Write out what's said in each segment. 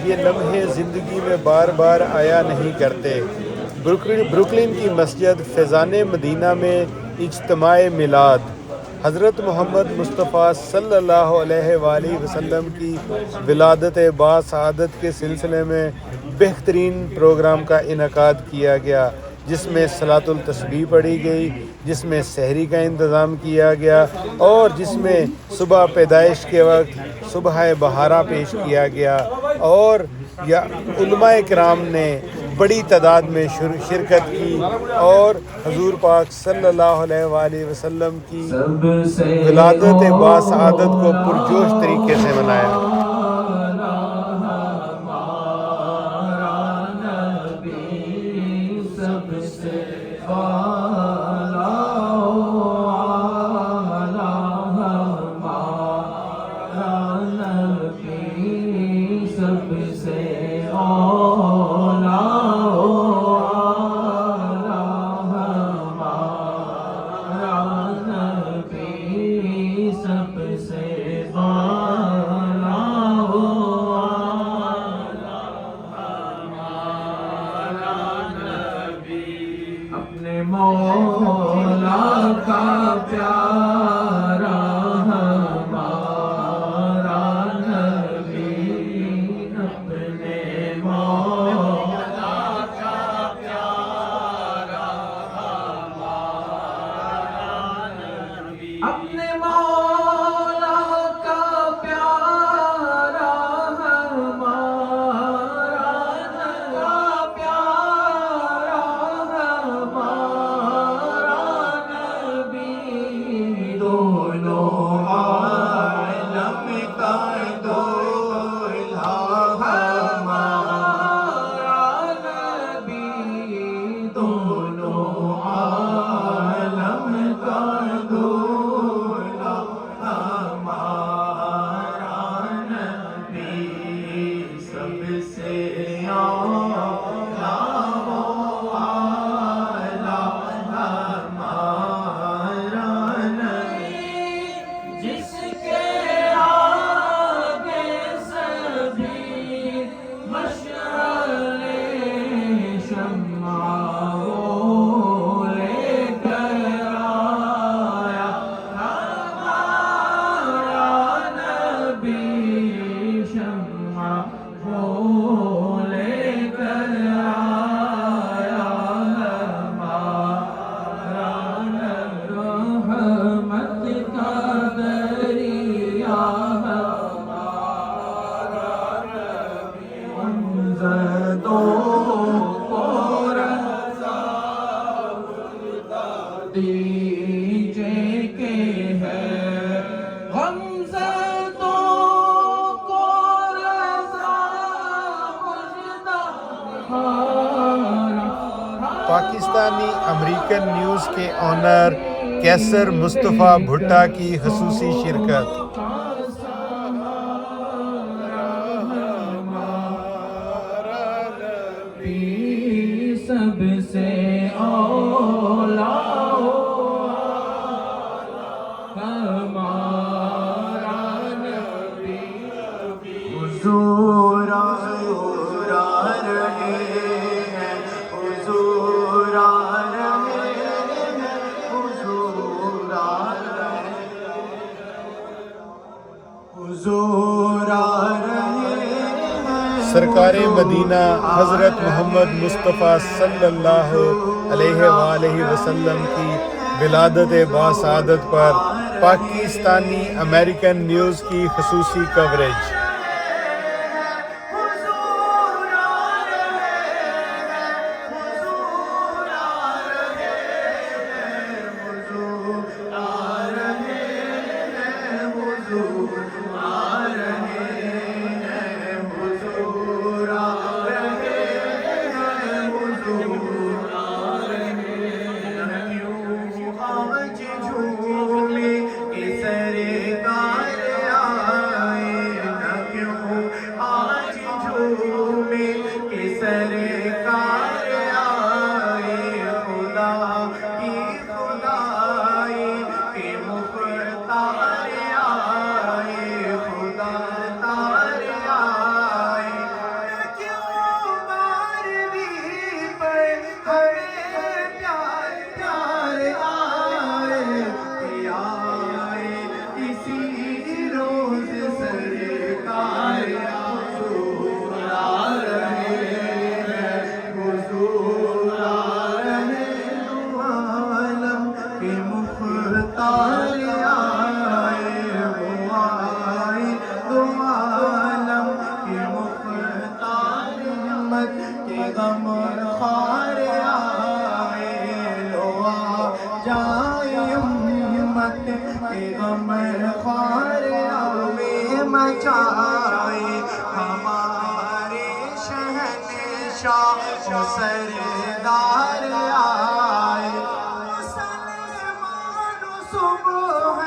یہ لمحے زندگی میں بار بار آیا نہیں کرتے۔ بروکلن کی مسجد فیضان مدینہ میں اجتماع میلاد۔ حضرت محمد مصطفیٰ صلی اللہ علیہ وآلہ وسلم کی ولادت باسعادت کے سلسلے میں بہترین پروگرام کا انعقاد کیا گیا، جس میں صلاۃ التسبیح پڑھی گئی، جس میں سحری کا انتظام کیا گیا اور جس میں صبح پیدائش کے وقت صبح بہارا پیش کیا گیا، اور علماء کرام نے بڑی تعداد میں شرکت کی اور حضور پاک صلی اللہ علیہ وآلہ وسلم کی ولادت باسعادت کو پرجوش طریقے سے منایا۔ مولا کا پیارا ہمارا نبی، اپنے مولا کا پیارا ہمارا نبی، اپنے مولا کا پیارا پاکستانی امریکن نیوز کے آنر کیسر مصطفیٰ بھٹا کی خصوصی شرکت۔ سب سے اولا ہمارا نبی، حضور آ رہے ہیں، حضور آ رہے ہیں، حضور آ رہے ہیں، حضور آ رہے ہیں۔ سرکار مدینہ حضرت محمد مصطفیٰ صلی اللہ علیہ وآلہ وسلم کی ولادت باسعادت پر پاکستانی امریکن نیوز کی خصوصی کوریج۔ غم خار آئے لو آ جائے امت کے غم خار آئے مچائے ہمارے شہنشاہ و سردار آئے مسلمان صبح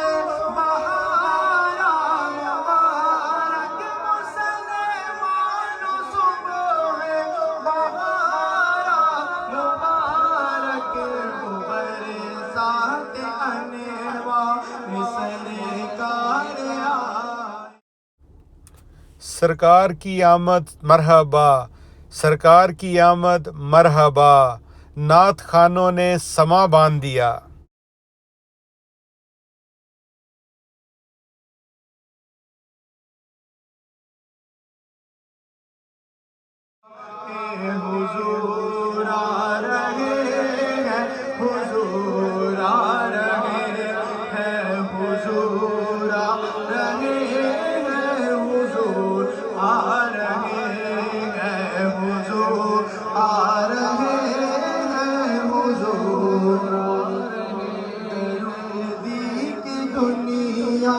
بہارا مبارک مسلمان صبح بہارا مبارک برسات انوار سرکار آئے سرکار کی آمد مرحبا، سرکار کی آمد مرحبا، نعت خانوں نے سما باندھ دیا۔ حضور آ رہے ہیں، حضور آ رہے ہیں، حضور آ رہے ہیں، حضور آ رہے ہیں، حضور آ رہے ہیں، حضور آ رہے ہیں۔ دی کی دنیا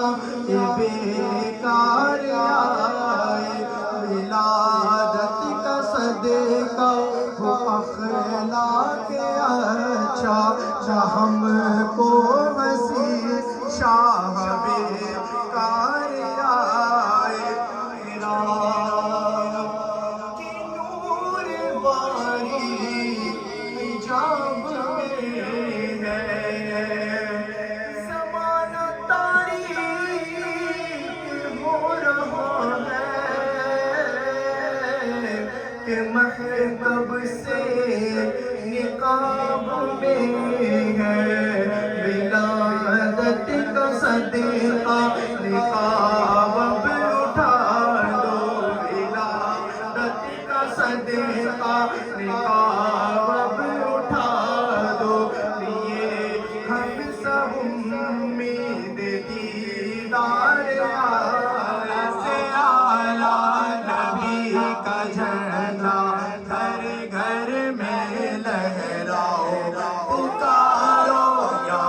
بیکار آئے، ولادت کا صدقہ ہو اخلاق اچھا، شاہ ہم کو مسیح شاہ بیکار آئے۔ میرا کہ نور باری حجاب میں ہے، زمانہ تاریک ہو رہا ہے کہ محتب سے نقاب میں ہے، ولادت کا صدقہ نقاب اب اٹھا دو، ولادت کا صدقہ نقاب اب اٹھا دو، لیے ہم سب امید دیدار آئے سے اعلیٰ نبی کا جھنڈا گھر گھر میں لہراؤ، پکارو یا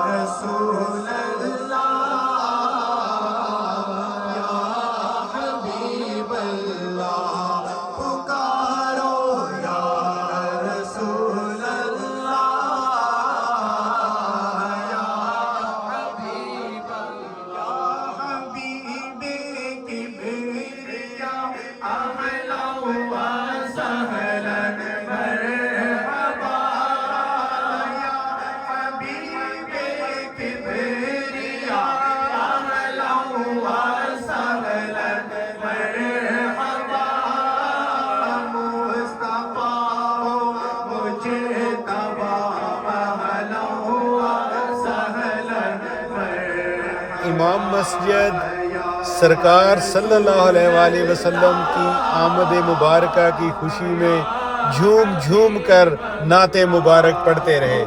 رسول اللہ یا حبیب اللہ، پکارو یا رسول اللہ یا حبیب اللہ، حبیب کبریا اہلا و سہلا مرحبا یا حبیب کبریا اہلا و سہلا مرحبا، مصطفیٰ مجتبیٰ اہلا و سہلا مرحبا۔ امام مسجد سرکار صلی اللہ علیہ وآلہ وسلم کی آمد مبارکہ کی خوشی میں جھوم جھوم کر نعت مبارک پڑھتے رہے۔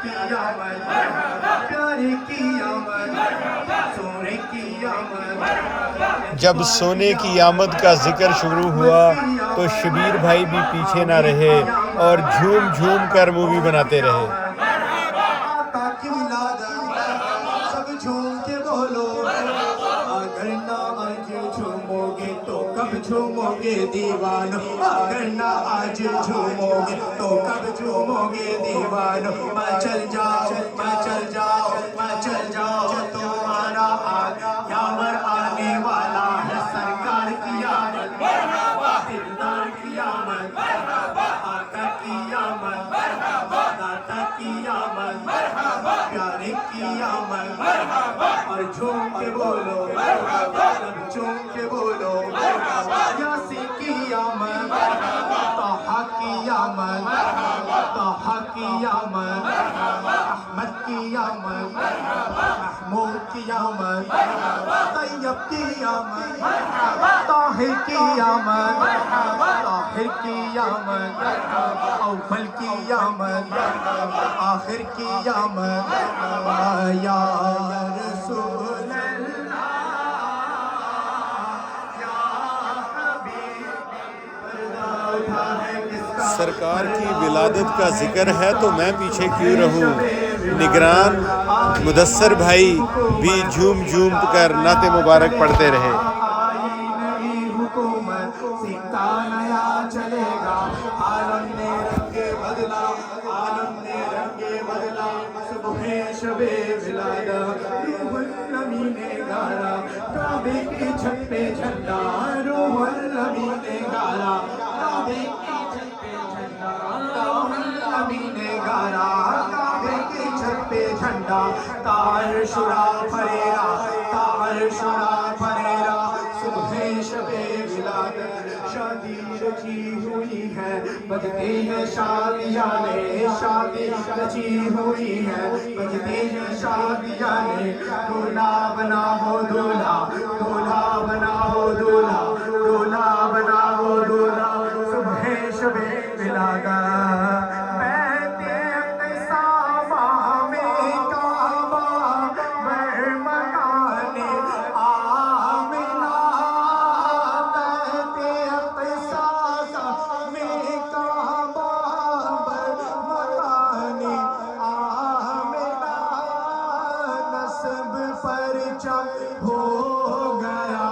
کی آمد پیارے کی آمد سونے کی آمد جب سونے کی آمد کا ذکر شروع ہوا تو شبیر بھائی بھی پیچھے نہ رہے اور جھوم جھوم کر مووی بناتے رہے۔ آقا کی ولادت سب جھوم کے بولو اگر نہ آج جھومو گے تو کب جھومو گے دیوانو اگر نہ آج جھومو گے تو کب جھومو گے دیوانو میں چل جاؤ میں چل جاؤ میں چل جاؤ تمہارا یاور آنے والا ہے سرکار کی آمد دلدار کی آمد آقا کی آمد داتا کی آمد پیارے کی آمد اور جھوم کے بولو سب جھوم کے بولو یاسین کی آمد طہا کی آمد طہا کی آمد احمد کی آمد محمود کی آمد طیب کی آمد طاہر کی آمد طاہر کی آمد اول کی آمد آخر کی آمد یا رسول اللہ یا حبیب پردہ اٹھا ہے کس کا سرکار کی ولادت کا ذکر ہے تو میں پیچھے کیوں رہوں، نگران مدثر بھائی بھی جھوم جھوم کر نعت مبارک پڑھتے رہے۔ آئی نئی حکومت سکہ نیا چلے گا عالم نے رنگ بدلا عالم نے رنگ بدلا صبح شب ولادت روح النبی نے گایا کعبے کی چھت پہ جھنڈا روح النبی نے گایا کعبے کی چھت پہ جھنڈا روح النبی نے گایا کعبے کی چھت پہ جھنڈا تار شورا پھریرا تار شورا پھریرا صبح شب ولادت شادی رچی ہوئی ہے بجتے ہیں شادیاں نے شادی رچی ہوئی ہے بجتے ہیں شادیاں نے دولہا بنا ہو دولہا دولہا بنا ہو دولہا دولہا بنا ہو دولہا صبح شب ولادت ہو گیا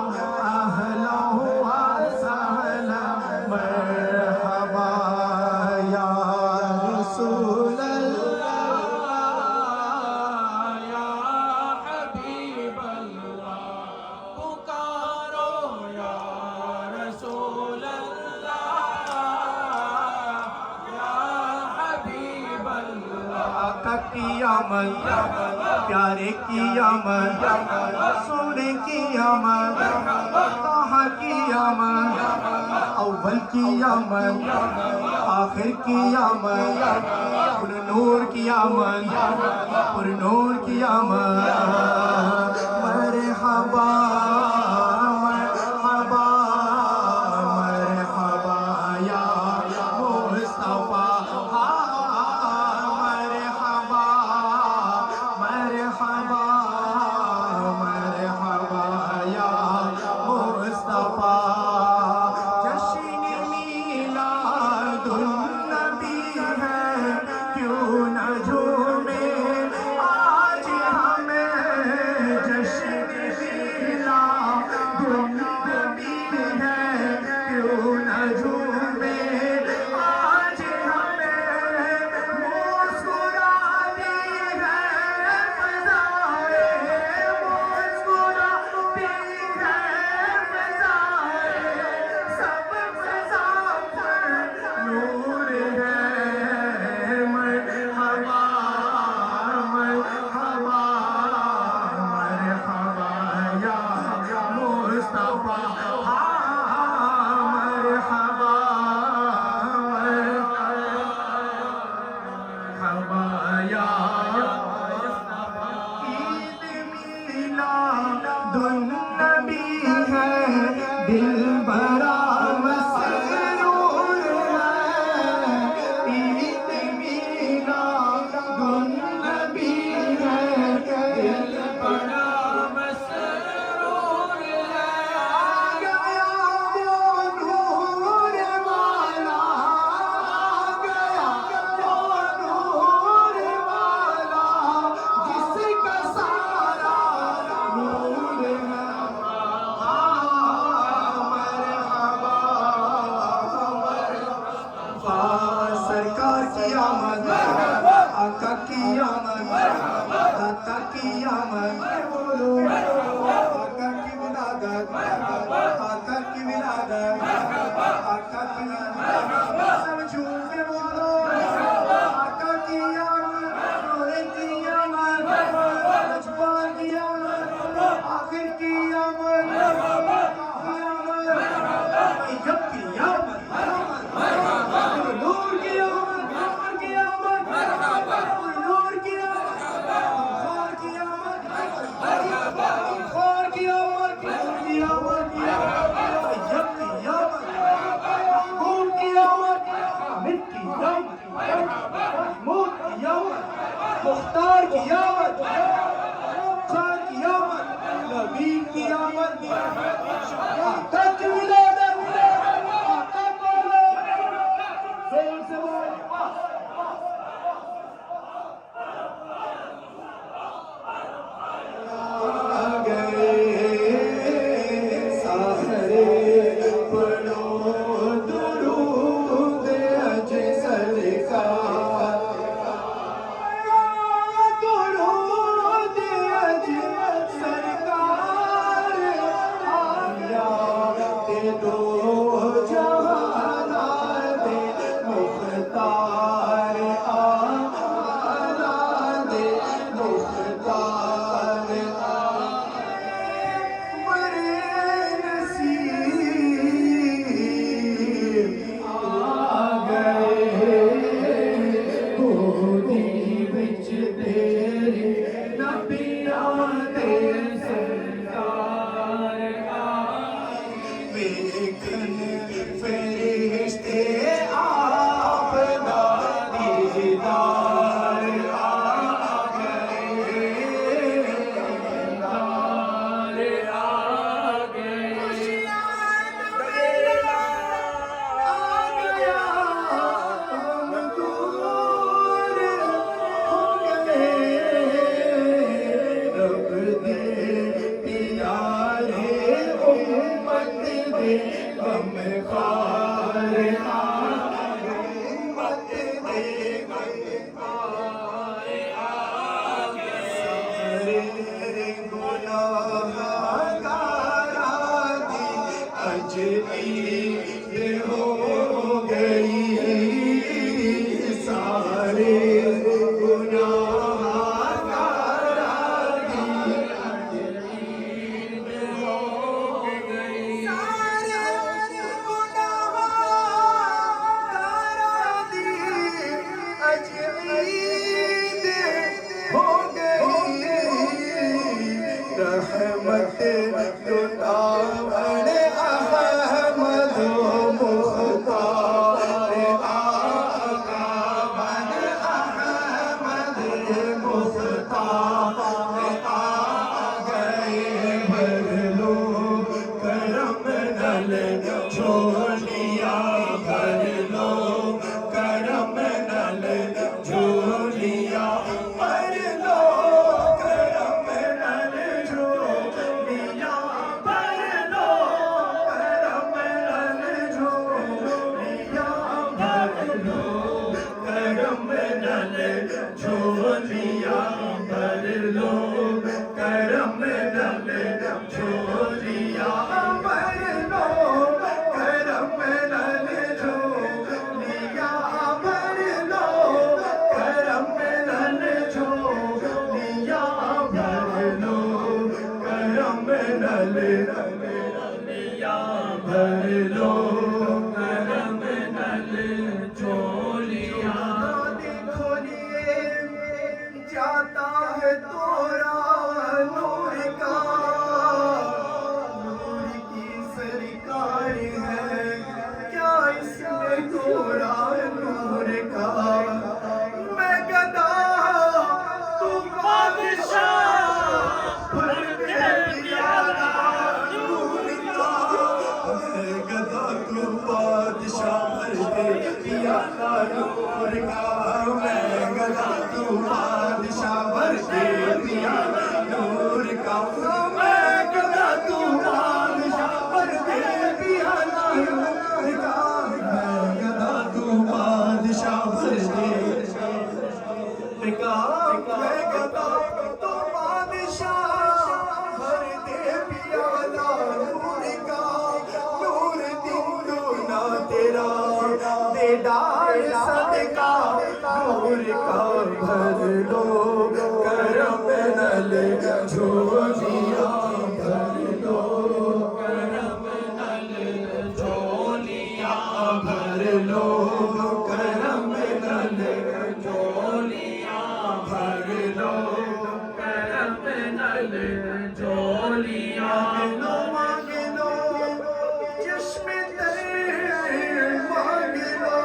اہلا ہوا سہلا مرحبا یا رسول اللہ یا حبیب اللہ پکارو یا رسول اللہ یا حبیب اللہ آقا کی آمد پیارے کی آمد سونے کی آمد طہا کی آمد اول کی آمد آخر کی آمد پر نور کی آمد پر نور کی آمد مرحبا مرحبا مرحبا یا مصطفیٰ مرحبا مرحبا مرحبا یا مصطفیٰ جشن میلاد النبی ہے کیوں نہ جھومے آج ہمیں جشن میلاد النبی ہے کیوں نہ جھومے آج ہمیں مسکراتی ہے فضائے مسکراتی ہے فضائے سب فضا پر نور ہے مرحبا مرحبا مرحبا یا مصطفیٰ مرحبا مرحبا یا عید میلاد النبی ہے دل بھرا مسرور ہے عید میلاد النبی کی آمد، مختار کی آمد، خان کی آمد، نبی کی آمد، آقا کی ولادت، آقا بولو، زور سے بولو، آ گئے سارے پڑھو درود اج سرکار، درود اج سرکار آیا دے دو جہان دے مختار آیا دے مختار مرے نصیب آ گئے گودی وچ تیرے نبیاں دے سرکار ویکھن فرشتے آپ دا دیدار آ گئے، دیدار آ گئے، آ گیا ہم دور ہو گئے، رب دے پیارے امت دے غم خوار آ گئے، امت دے غم خوار آ گئے، سارے گناہ گاراں دی اج عید ہو گئی، سارے گناہ گاراں دی اج عید ہو گئی، سارے گناہ گاراں دی اج عید ہو گئی، رحمت لٹاون احمد مختار آقا بن احمد مختار آ گئے، بھر لو کرم نل جھولیاں، بھر لو کرم نل جھولیاں، بھر لو کرم نل جھولیاں، بھر لو کرم نل جھولیاں، بھر لو کرم نل جھولیاں، بھر لو کرم نل جھولیاں، بھر لو کرم نل جھولیاں، بھر لو کرم نل جھولیاں، بھر لو کرم نل جھولیاں، بھر لو کرم نل جھولیاں، کھولیے جاتا ہے تورا نور کا، نور کی سرکار ہے کیا اس میں تورا نور کا، میں گدا تو بادشاہ بھر دے پیالہ نور کا، میں گدا تو بادشاہ بھر دے پیالہ نور کا، میں گدا تو بادشاہ بھر دے پیالہ نور کا، میں گدا تو بادشاہ بھر دے پیالہ نور کا، میں گدا تو بادشاہ بھر دے کا، میں گدا تو بادشاہ بھر دے پیالہ نور کا، نور دنگنا تیرا دے ڈال صدقہ نور کا، بھر لو کرم نل جھولیاں، بھر لو کرم نل جھولیاں، بھر لو کرم نل جھولیاں، بھر لو کرم نل جھولیاں، مانگ لو چشم تر مانگ لو،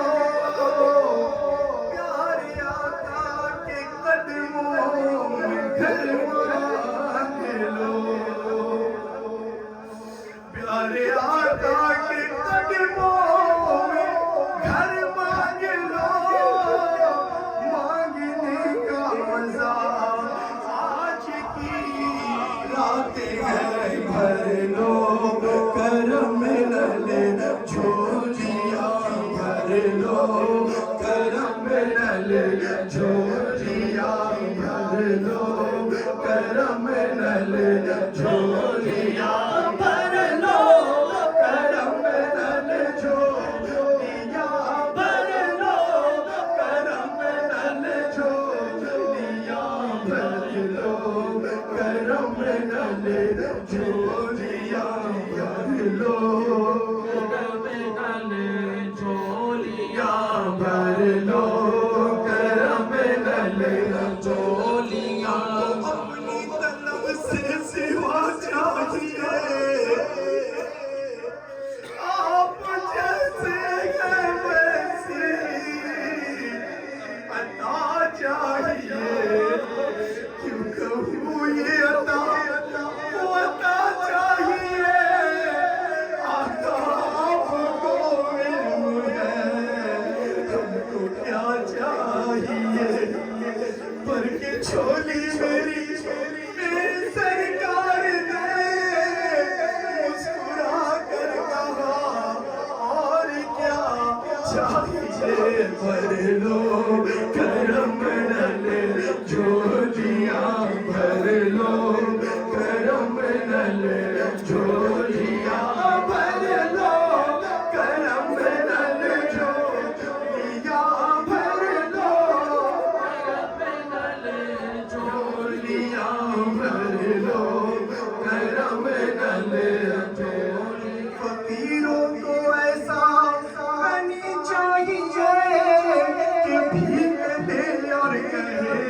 پیارے آقا گھر مانگ لو، پیارے آقا کے قدموں میں گھر مانگ لو، مانگنے کا مزہ آج کی رات ہے، بھر لو کرم نل جھولیاں، بھر لو کرم نل جھولیاں، بھر لو کرم نل جھولیاں، بھر لو کرم نل جھولیاں، بھر لو کرم نل جھولیاں، بھر لو کرم نل جھولیاں، بھر لو کرم نل جھولیاں، بھر لو کرم نل جھولیاں، اپنی طلب سے سوا چاہیے، آپ جیسے ہیں ویسی عطا چاہیے، کیوں کہوں یہ عطا وہ عطا چاہیے، آقا آپ کو علم ہے ہم کو کیا چاہیے، پر کے چھولی میری سرکار نے مسکرا کر کہا اور کیا چاہیے، بھر لو کرم نل جھولیاں، بھر لو کرم نل جھولیاں، بھر لو کرم نل جھولیاں، بھر لو کرم نل جھولیاں، بھر لو کرم نل جھولیاں، فقیروں کو ایسا غنی چاہیے کہ بھیک دے اور کہے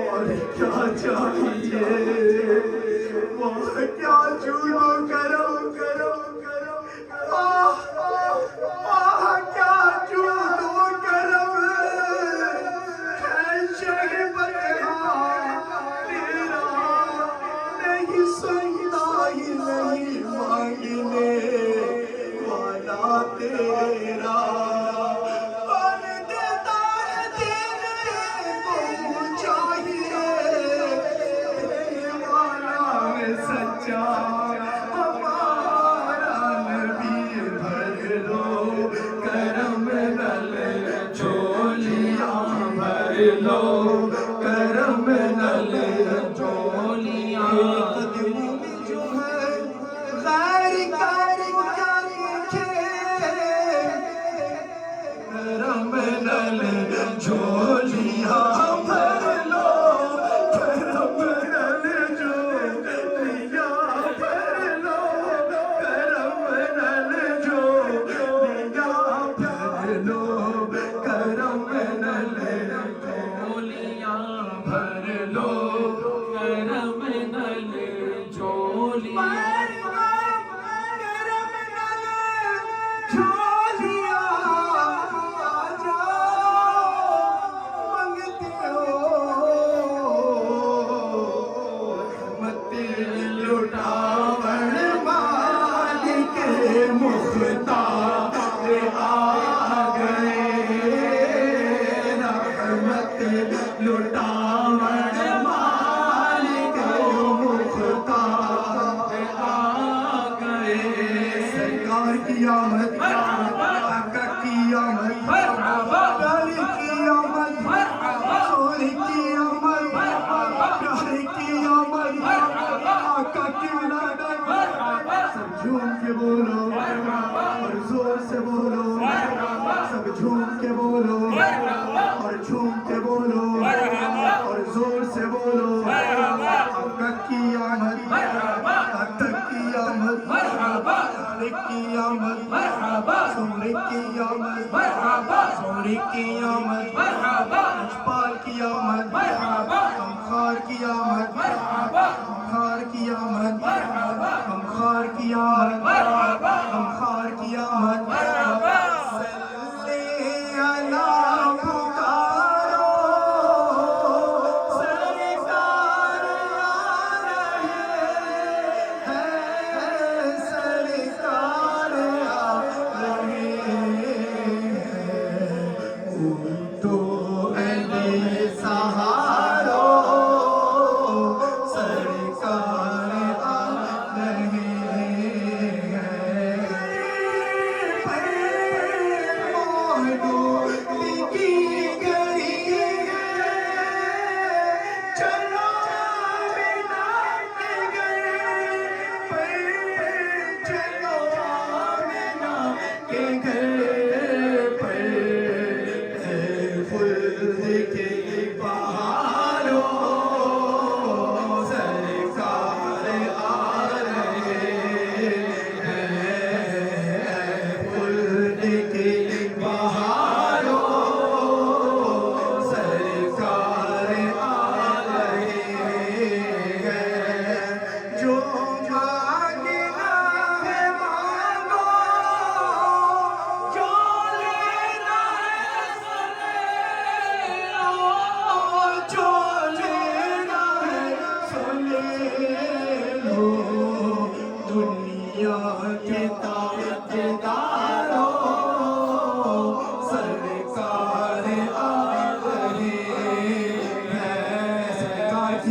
اور کیا چاہیے، وہ کیا جودو کرم آہ کیا جودو کرم ہے شہبت تیرا، نہیں سنتا ہی نہیں مانگنے والا تیرا، کون دیتا ہے دینے کو چاہیے، دینے والا ہے سچا ہمارا نبی، بھر لو کرم نل جھولیاں، بھر لو کرم نل جھولیاں، قدموں میں جو ہے غیر کا وہ کیا دیکھے، کرم نل جھولیاں، بھر لو کرم نل جھولیاں، بھر لو کرم نل جھولیاں، بھر لو کرم نل جھولیاں، بھر لو کرم نل جھولیاں، کرم نل جھولیاں، منگتے ہو رحمت لٹاون مالک مختار آ گئے، رحمت لٹاون مالک مختار آ گئے، سرکار کی آمد، آقا کی آمد، پیارے کی آمد، حضور کی آمد، پیارے کی آمد، آقا کی ولادت، سب جھوم کے بولو اور زور سے بولو، سب جھوم کے بولو اور جھوم کے بولو اور زور سے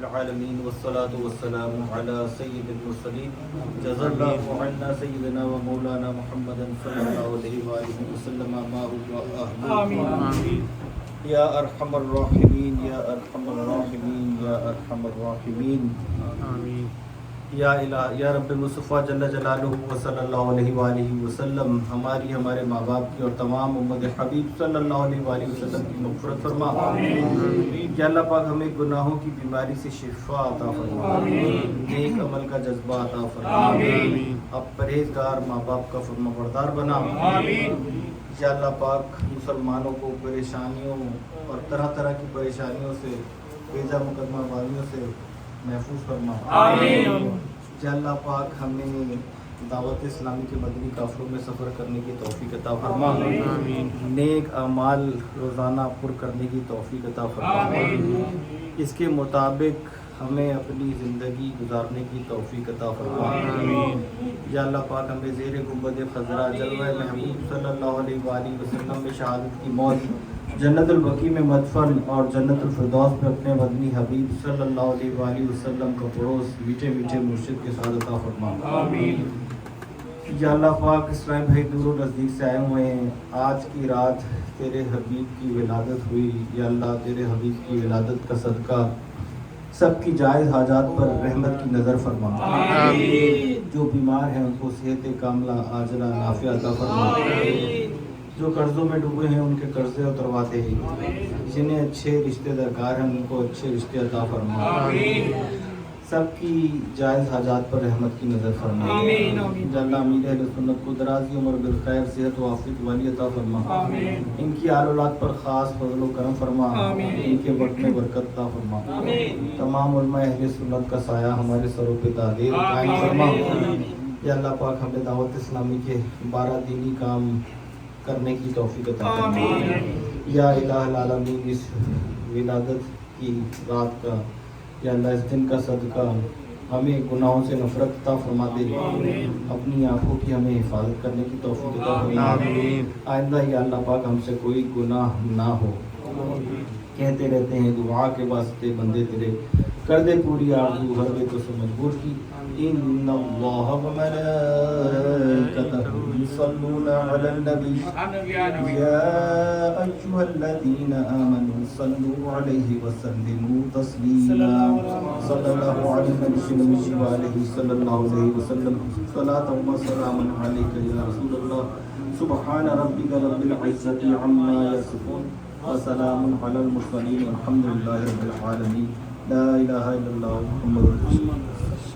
العالمين والصلاة والسلام على سيد المرسلين جزا الله عنا سيدنا ومولانا محمدا صلى الله عليه وآله وسلم ما هو آمين يا أرحم الراحمين يا أرحم الراحمين يا أرحم الراحمين آمين یا الہ یا رب مصطفیٰ جل جلالہ و صلی اللہ علیہ وآلہ وسلم ہماری ہمارے ماں باپ کی اور تمام امت حبیب صلی اللہ علیہ وآلہ وسلم کی مغفرت فرما. یا اللہ پاک ہمیں گناہوں کی بیماری سے شفا عطا فرما. نیک عمل کا جذبہ عطا فرما. اب پرہیزگار ماں باپ کا فرما بردار بنا. یا اللہ پاک مسلمانوں کو پریشانیوں اور طرح طرح کی پریشانیوں سے بیجا مقدمہ بازیوں سے محفوظ فرما. یا اللہ پاک ہمیں دعوت اسلامی کے مدنی قافلوں میں سفر کرنے کی توفیق عطا فرما. نیک اعمال روزانہ پر کرنے کی توفیق عطا فرما. اس کے مطابق ہمیں اپنی زندگی گزارنے کی توفیق عطا فرما. یا اللہ پاک ہمیں زیر گنبد خضرا جلوہ محبوب صلی اللہ علیہ وآلہ وسلم میں شہادت کی موت، جنت البقیع میں مدفن اور جنت الفردوس میں اپنے مدنی حبیب صلی اللہ علیہ وآلہ وسلم کا پڑوس میٹھے میٹھے مرشد کے ساتھ عطا فرما. یا اللہ پاک اسلام بھائی دور و نزدیک سے آئے ہوئے ہیں. آج کی رات تیرے حبیب کی ولادت ہوئی. یا اللہ تیرے حبیب کی ولادت کا صدقہ سب کی جائز حاجات پر رحمت کی نظر فرما. جو بیمار ہیں ان کو صحت کاملہ عاجلہ نافع عطا فرما. جو قرضوں میں ڈوبے ہیں ان کے قرضے اترواتے ہیں. جنہیں اچھے رشتے درکار ہیں ان کو اچھے رشتے عطا فرما. سب کی جائز حاجات پر رحمت کی نظر فرما. یا اللہ امیر اہل سنت کو درازی عمر بالخیر صحت و عافیت والی عطا فرما. ان کی آل اولاد پر خاص فضل و کرم فرما. ان کے وقت میں برکت عطا فرما. تمام علماء اہل سنت کا سایہ ہمارے سروں پہ دائر قائم فرما. یا اللہ پاک ہمیں دعوت اسلامی کے 12 دینی کام کرنے کی توفیق عطا فرما. یا الہ العالمین اس ولادت کی رات کا یا اللہ اس دن کا صدقہ ہمیں گناہوں سے نفرت عطا فرما دے. اپنی آنکھوں کی ہمیں حفاظت کرنے کی توفیق عطا فرما. آئندہ یا اللہ پاک ہم سے کوئی گناہ نہ ہو. کہتے رہتے ہیں دعا کے واسطے بندے تیرے کر دے پوری آرزو ہر بے تو سے مجبور کی. ان اللہ و ملائکتہ یصلون علی النبی یا ایھا الذین آمنوا صلوا علیہ وسلموا تسلیما. صلی اللہ علی النبی و آلہ صلی اللہ علیہ وسلم. صلاۃ و سلام علیک یا رسول اللہ. سبحان ربک رب العزۃ عما یصفون وسلام علی المرسلین والحمد للہ رب العالمین. لا الہ الا اللہ محمد رسول اللہ.